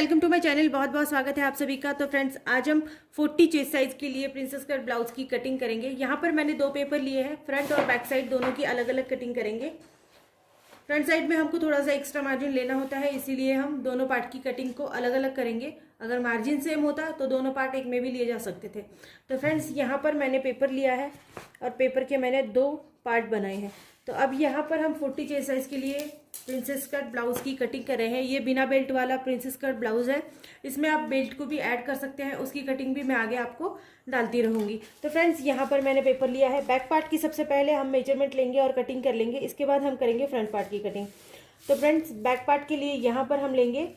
Welcome to my channel. बहुत बहुत स्वागत है आप सभी का। तो फ्रेंड्स, आज हम 40 चेस्ट साइज के लिए प्रिंसेस कट ब्लाउज की कटिंग करेंगे। यहाँ पर मैंने दो पेपर लिए हैं, फ्रंट और बैक साइड दोनों की अलग अलग कटिंग करेंगे। फ्रंट साइड में हमको थोड़ा सा एक्स्ट्रा मार्जिन लेना होता है, इसीलिए हम दोनों पार्ट की कटिंग को अलग अलग करेंगे। अगर मार्जिन सेम होता तो दोनों पार्ट एक में भी लिए जा सकते थे। तो फ्रेंड्स, यहाँ पर मैंने पेपर लिया है और पेपर के मैंने दो पार्ट बनाए हैं। तो अब यहाँ पर हम 40 चेस्ट साइज के लिए प्रिंसेस कट ब्लाउज की कटिंग कर रहे हैं। ये बिना बेल्ट वाला प्रिंसेस कट ब्लाउज है। इसमें आप बेल्ट को भी ऐड कर सकते हैं, उसकी कटिंग भी मैं आगे आपको डालती रहूंगी। तो फ्रेंड्स, यहाँ पर मैंने पेपर लिया है। बैक पार्ट की सबसे पहले हम मेजरमेंट लेंगे और कटिंग कर लेंगे, इसके बाद हम करेंगे फ्रंट पार्ट की कटिंग। तो फ्रेंड्स, बैक पार्ट के लिए यहाँ पर हम लेंगे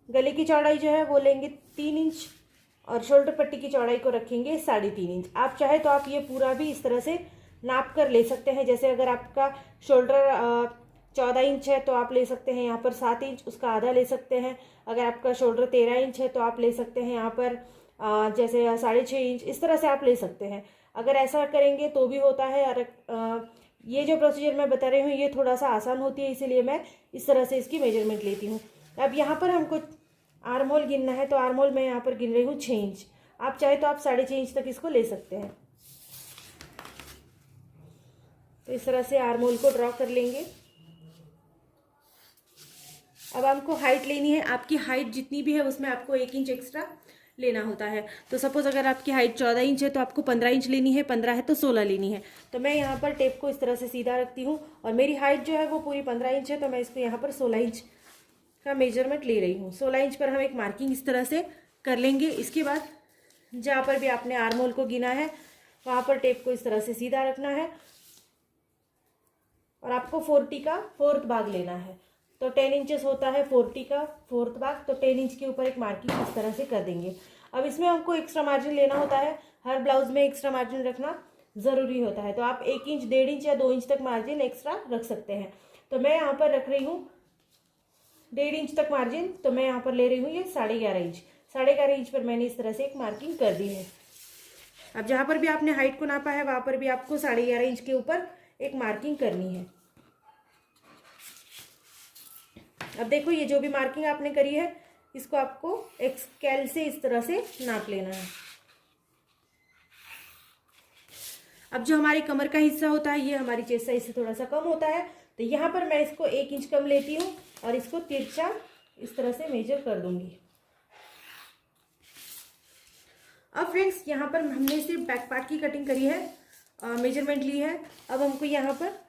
गले की चौड़ाई जो है वो लेंगे 3 इंच और शोल्डर पट्टी की चौड़ाई को रखेंगे 3.5 इंच। आप चाहे तो आप ये पूरा भी इस तरह से नाप कर ले सकते हैं। जैसे अगर आपका शोल्डर 14 इंच है तो आप ले सकते हैं यहाँ पर 7 इंच, उसका आधा ले सकते हैं। अगर आपका शोल्डर 13 इंच है तो आप ले सकते हैं यहाँ पर जैसे 6.5 इंच, इस तरह से आप ले सकते हैं। अगर ऐसा करेंगे तो भी होता है। और ये जो प्रोसीजर मैं बता रही हूँ ये थोड़ा सा आसान होती है, इसीलिए मैं इस तरह से इसकी मेजरमेंट लेती हूँ। अब यहाँ पर हमको आर्म होल गिनना है, तो आर्म होल मैं यहाँ पर गिन रही हूँ 6 इंच। आप चाहे तो आप 6.5 इंच तक इसको ले सकते हैं। तो इस तरह से आर्म होल को ड्रॉ कर लेंगे। अब हमको हाइट लेनी है। आपकी हाइट जितनी भी है उसमें आपको 1 इंच एक्स्ट्रा लेना होता है। तो सपोज अगर आपकी हाइट 14 इंच है तो आपको 15 इंच लेनी है, 15 है तो 16 लेनी है। तो मैं यहाँ पर टेप को इस तरह से सीधा रखती हूँ और मेरी हाइट जो है वो पूरी 15 इंच है, तो मैं इसको यहाँ पर 16 इंच का मेजरमेंट ले रही हूँ। 16 इंच पर हम एक मार्किंग इस तरह से कर लेंगे। इसके बाद जहाँ पर भी आपने आर्म होल को गिना है वहाँ पर टेप को इस तरह से सीधा रखना है और आपको 40 का 4th भाग लेना है। तो 10 इंचेस होता है 40 का 4th भाग, तो 10 इंच के ऊपर एक मार्किंग इस तरह से कर देंगे। अब इसमें हमको एक्स्ट्रा मार्जिन लेना होता है। हर ब्लाउज में एक्स्ट्रा मार्जिन रखना ज़रूरी होता है। तो आप 1 इंच, 1.5 इंच या 2 इंच तक मार्जिन एक्स्ट्रा रख सकते हैं। तो मैं यहाँ पर रख रही हूँ 1.5 इंच तक मार्जिन। तो मैं यहाँ पर ले रही हूँ ये 11.5 इंच। 11.5 इंच पर मैंने इस तरह से एक मार्किंग कर दी है। अब जहाँ पर भी आपने हाइट को नापा है वहाँ पर भी आपको 11.5 इंच के ऊपर एक मार्किंग करनी है। अब देखो, ये जो भी मार्किंग आपने करी है इसको आपको एक स्केल से इस तरह से नाप लेना है। अब जो हमारी कमर का हिस्सा होता है ये हमारी चेस्ट साइज से थोड़ा सा कम होता है, तो यहाँ पर मैं इसको 1 इंच कम लेती हूँ और इसको तिरछा इस तरह से मेजर कर दूंगी। अब फ्रेंड्स, यहाँ पर हमने सिर्फ बैक पार्ट की कटिंग करी है, मेजरमेंट ली है। अब हमको यहाँ पर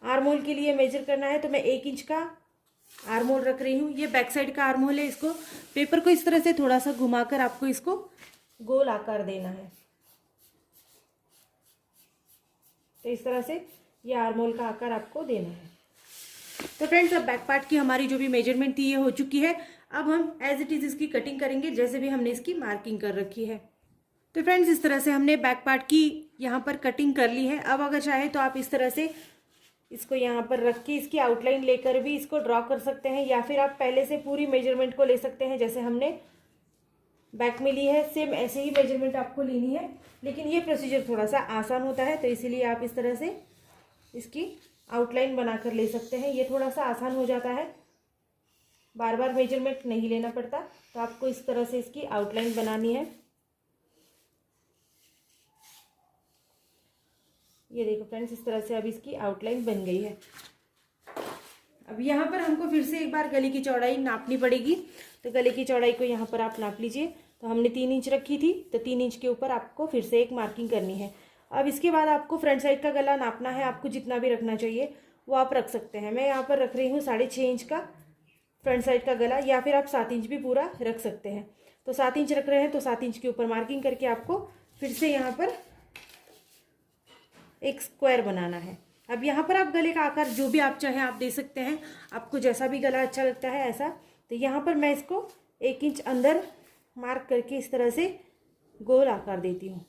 आर्म होल के लिए मेजर करना है, तो मैं 1 इंच का आर्म होल रख रही हूँ। ये बैक साइड का आर्म होल है। इसको पेपर को इस तरह से थोड़ा सा घुमाकर आपको इसको गोल आकार देना है। तो इस तरह से ये आर्म होल का आकार आपको देना है। तो फ्रेंड्स, अब बैक पार्ट की हमारी जो भी मेजरमेंट थी ये हो चुकी है। अब हम एज इट इज इसकी कटिंग करेंगे जैसे भी हमने इसकी मार्किंग कर रखी है। तो फ्रेंड्स, इस तरह से हमने बैक पार्ट की यहाँ पर कटिंग कर ली है। अब अगर चाहे तो आप इस तरह से इसको यहाँ पर रख के इसकी आउटलाइन लेकर भी इसको ड्रॉ कर सकते हैं, या फिर आप पहले से पूरी मेजरमेंट को ले सकते हैं जैसे हमने बैक में ली है। सेम ऐसे ही मेजरमेंट आपको लेनी है, लेकिन ये प्रोसीजर थोड़ा सा आसान होता है, तो इसीलिए आप इस तरह से इसकी आउटलाइन बनाकर ले सकते हैं। ये थोड़ा सा आसान हो जाता है, बार बार मेजरमेंट नहीं लेना पड़ता। तो आपको इस तरह से इसकी आउटलाइन बनानी है। ये देखो फ्रेंड्स, इस तरह से अब इसकी आउटलाइन बन गई है। अब यहाँ पर हमको फिर से एक बार गले की चौड़ाई नापनी पड़ेगी। तो गले की चौड़ाई को यहाँ पर आप नाप लीजिए। तो हमने 3 इंच रखी थी, तो 3 इंच के ऊपर आपको फिर से एक मार्किंग करनी है। अब इसके बाद आपको फ्रंट साइड का गला नापना है। आपको जितना भी रखना चाहिए वो आप रख सकते हैं। मैं यहाँ पर रख रही हूँ 6.5 इंच का फ्रंट साइड का गला, या फिर आप 7 इंच भी पूरा रख सकते हैं। तो 7 इंच रख रहे हैं तो 7 इंच के ऊपर मार्किंग करके आपको फिर से यहाँ पर एक स्क्वायर बनाना है। अब यहाँ पर आप गले का आकार जो भी आप चाहें आप दे सकते हैं, आपको जैसा भी गला अच्छा लगता है ऐसा। तो यहाँ पर मैं इसको 1 इंच अंदर मार्क करके इस तरह से गोल आकार देती हूँ।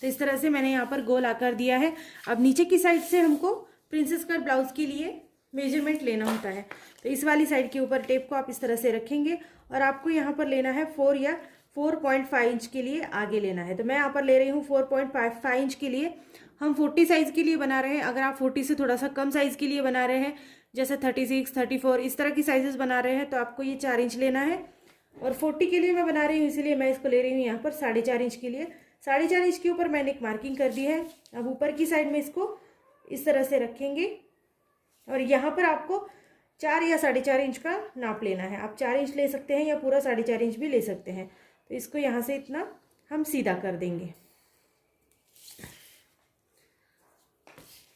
तो इस तरह से मैंने यहाँ पर गोल आकार दिया है। अब नीचे की साइड से हमको प्रिंसेस कट ब्लाउज के लिए मेजरमेंट लेना होता है। तो इस वाली साइड के ऊपर टेप को आप इस तरह से रखेंगे और आपको यहाँ पर लेना है 4 या 4.5 इंच के लिए आगे लेना है। तो मैं यहाँ पर ले रही हूँ 4.5 इंच के लिए। हम 40 साइज़ के लिए बना रहे हैं। अगर आप 40 से थोड़ा सा कम साइज़ के लिए बना रहे हैं, जैसे 36, 34 इस तरह की साइजेस बना रहे हैं, तो आपको ये 4 इंच लेना है। और 40 के लिए मैं बना रही हूँ, इसीलिए मैं इसको ले रही हूँ यहाँ पर 4.5 इंच के लिए। 4.5 इंच के ऊपर मैंने एक मार्किंग कर दी है। अब ऊपर की साइड में इसको इस तरह से रखेंगे और यहाँ पर आपको 4 या 4.5 इंच का नाप लेना है। आप 4 इंच ले सकते हैं या पूरा 4.5 इंच भी ले सकते हैं। तो इसको यहाँ से इतना हम सीधा कर देंगे।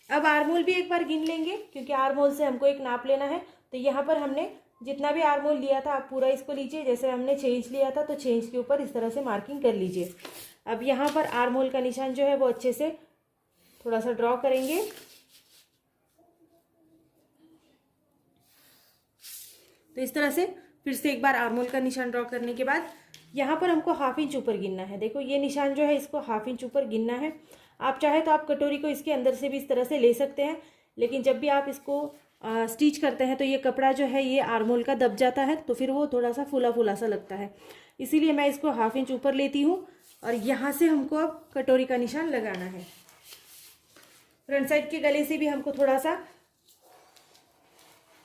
अब आर्मोल भी एक बार गिन लेंगे, क्योंकि आर्मोल से हमको एक नाप लेना है। तो यहाँ पर हमने जितना भी आर्मोल लिया था, आप पूरा इसको लीजिए। जैसे हमने 6 इंच लिया था, तो 6 इंच के ऊपर इस तरह से मार्किंग कर लीजिए। अब यहाँ पर आर्मोल का निशान जो है वो अच्छे से थोड़ा सा ड्रॉ करेंगे। तो इस तरह से फिर से एक बार आर्मोल का निशान ड्रॉ करने के बाद यहाँ पर हमको 1/2 इंच ऊपर गिनना है। देखो ये निशान जो है इसको 1/2 इंच ऊपर गिनना है। आप चाहे तो आप कटोरी को इसके अंदर से भी इस तरह से ले सकते हैं, लेकिन जब भी आप इसको स्टिच करते हैं तो ये कपड़ा जो है ये आर्मोल का दब जाता है, तो फिर वो थोड़ा सा फूला फूला सा लगता है। इसीलिए मैं इसको 1/2 इंच ऊपर लेती हूँ और यहाँ से हमको अब कटोरी का निशान लगाना है। फ्रंट साइड के गले से भी हमको थोड़ा सा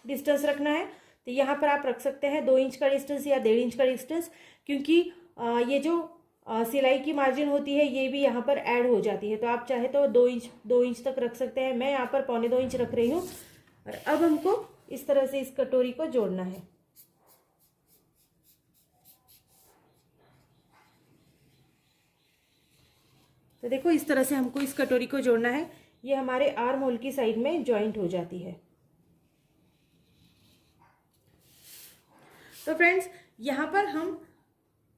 डिस्टेंस रखना है। तो यहाँ पर आप रख सकते हैं 2 इंच का डिस्टेंस या 1.5 इंच का डिस्टेंस, क्योंकि ये जो सिलाई की मार्जिन होती है ये भी यहाँ पर ऐड हो जाती है। तो आप चाहे तो 2 इंच तक रख सकते हैं। मैं यहाँ पर 1.25 इंच रख रही हूँ। और अब हमको इस तरह से इस कटोरी को जोड़ना है। तो देखो इस तरह से हमको इस कटोरी को जोड़ना है। ये हमारे आर्म होल की साइड में जॉइंट हो जाती है। तो फ्रेंड्स यहाँ पर हम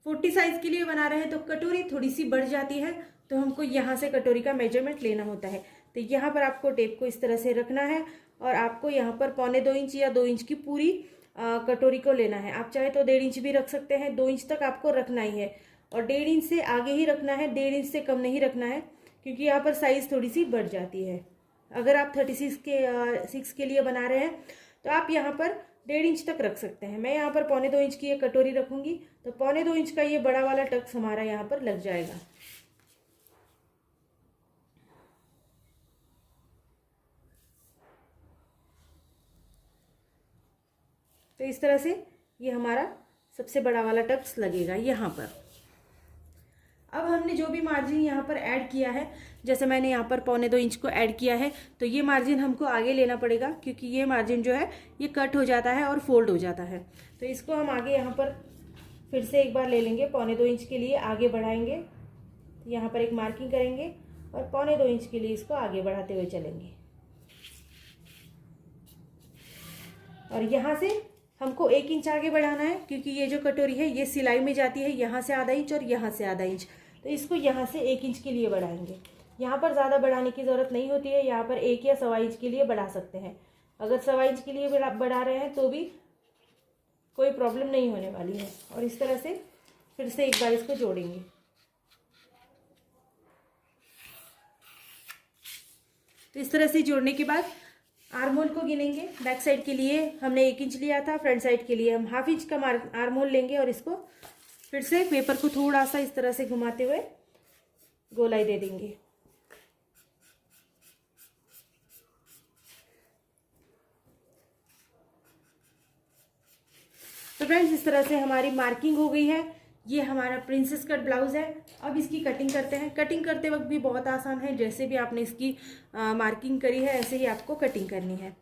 40 साइज के लिए बना रहे हैं, तो कटोरी थोड़ी सी बढ़ जाती है, तो हमको यहाँ से कटोरी का मेजरमेंट लेना होता है। तो यहाँ पर आपको टेप को इस तरह से रखना है और आपको यहाँ पर 1.25 इंच या 2 इंच की पूरी कटोरी को लेना है। आप चाहे तो 1.5 इंच भी रख सकते हैं। 2 इंच तक आपको रखना ही है और 1.5 इंच से आगे ही रखना है, 1.5 इंच से कम नहीं रखना है, क्योंकि यहाँ पर साइज़ थोड़ी सी बढ़ जाती है। अगर आप 36 के लिए बना रहे हैं तो आप यहाँ पर 1.5 इंच तक रख सकते हैं। मैं यहाँ पर 1.25 इंच की एक कटोरी रखूँगी, तो 1.25 इंच का ये बड़ा वाला टक्स हमारा यहाँ पर लग जाएगा। तो इस तरह से ये हमारा सबसे बड़ा वाला टक्स लगेगा यहाँ पर। अब हमने जो भी मार्जिन यहाँ पर ऐड किया है, जैसे मैंने यहाँ पर 1.25 इंच को ऐड किया है, तो ये मार्जिन हमको आगे लेना पड़ेगा, क्योंकि ये मार्जिन जो है ये कट हो जाता है और फोल्ड हो जाता है। तो इसको हम आगे यहाँ पर फिर से एक बार ले लेंगे, 1.25 इंच के लिए आगे बढ़ाएंगे। यहाँ पर एक मार्किंग करेंगे और 1.25 इंच के लिए इसको आगे बढ़ाते हुए चलेंगे। और यहाँ से हमको 1 इंच आगे बढ़ाना है, क्योंकि ये जो कटोरी है ये सिलाई में जाती है यहाँ से आधा इंच और यहाँ से आधा इंच। तो इसको यहाँ से 1 इंच के लिए बढ़ाएंगे। यहाँ पर ज़्यादा बढ़ाने की ज़रूरत नहीं होती है, यहाँ पर 1 या 1.25 इंच के लिए बढ़ा सकते हैं। अगर 1.25 इंच के लिए बढ़ा रहे हैं तो भी कोई प्रॉब्लम नहीं होने वाली है। और इस तरह से फिर से एक बार इसको जोड़ेंगे। तो इस तरह से जोड़ने के बाद आर्महोल को गिनेंगे। बैक साइड के लिए हमने 1 इंच लिया था, फ्रंट साइड के लिए हम 1/2 इंच का आर्महोल लेंगे और इसको फिर से पेपर को थोड़ा सा इस तरह से घुमाते हुए गोलाई दे देंगे। तो फ्रेंड्स इस तरह से हमारी मार्किंग हो गई है। ये हमारा प्रिंसेस कट ब्लाउज है। अब इसकी कटिंग करते हैं। कटिंग करते वक्त भी बहुत आसान है, जैसे भी आपने इसकी मार्किंग करी है ऐसे ही आपको कटिंग करनी है।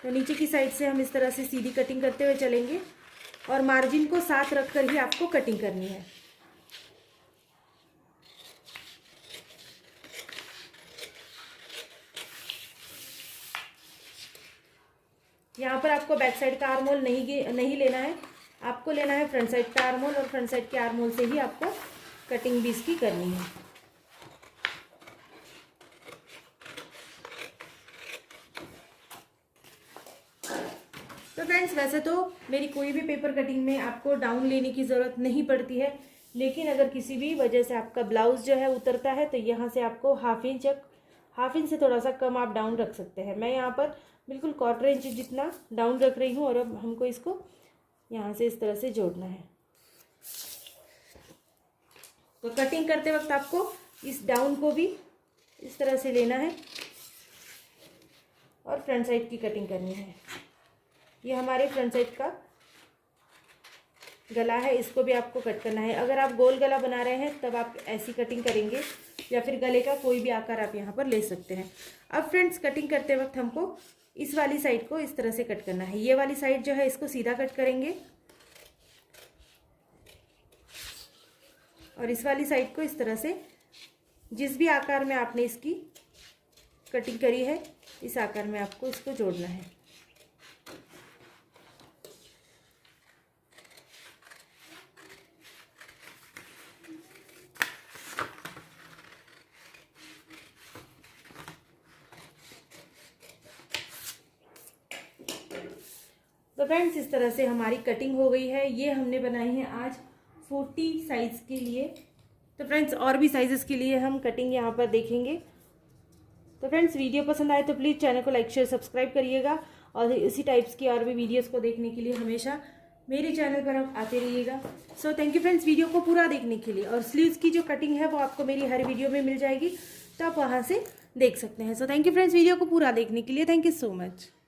तो नीचे की साइड से हम इस तरह से सीधी कटिंग करते हुए चलेंगे और मार्जिन को साथ रखकर ही आपको कटिंग करनी है। यहाँ पर आपको बैक साइड का आर्महोल नहीं लेना है, आपको लेना है फ्रंट साइड का आर्महोल, और फ्रंट साइड के आर्महोल से ही आपको कटिंग भी इसकी करनी है। तो फ्रेंड्स वैसे तो मेरी कोई भी पेपर कटिंग में आपको डाउन लेने की ज़रूरत नहीं पड़ती है, लेकिन अगर किसी भी वजह से आपका ब्लाउज जो है उतरता है तो यहाँ से आपको 1/2 इंच से थोड़ा सा कम आप डाउन रख सकते हैं। मैं यहाँ पर बिल्कुल 1/4 इंच जितना डाउन रख रही हूँ और अब हमको इसको यहाँ से इस तरह से जोड़ना है। तो कटिंग करते वक्त आपको इस डाउन को भी इस तरह से लेना है और फ्रंट साइड की कटिंग करनी है। ये हमारे फ्रंट साइड का गला है, इसको भी आपको कट करना है। अगर आप गोल गला बना रहे हैं तब आप ऐसी कटिंग करेंगे, या फिर गले का कोई भी आकार आप यहाँ पर ले सकते हैं। अब फ्रेंड्स कटिंग करते वक्त हमको इस वाली साइड को इस तरह से कट करना है। ये वाली साइड जो है इसको सीधा कट करेंगे और इस वाली साइड को इस तरह से जिस भी आकार में आपने इसकी कटिंग करी है इस आकार में आपको इसको जोड़ना है। तो फ्रेंड्स इस तरह से हमारी कटिंग हो गई है। ये हमने बनाई है आज 40 साइज़ के लिए। तो फ्रेंड्स और भी साइज़ेस के लिए हम कटिंग यहाँ पर देखेंगे। तो फ्रेंड्स वीडियो पसंद आए तो प्लीज़ चैनल को लाइक शेयर सब्सक्राइब करिएगा और इसी टाइप्स की और भी वीडियोस को देखने के लिए हमेशा मेरे चैनल पर आप आते रहिएगा। So thank you friends video को पूरा देखने के लिए। और स्लीव्स की जो कटिंग है वो आपको मेरी हर वीडियो में मिल जाएगी, तो आप वहाँ से देख सकते हैं। So thank you friends video को पूरा देखने के लिए। Thank you so much.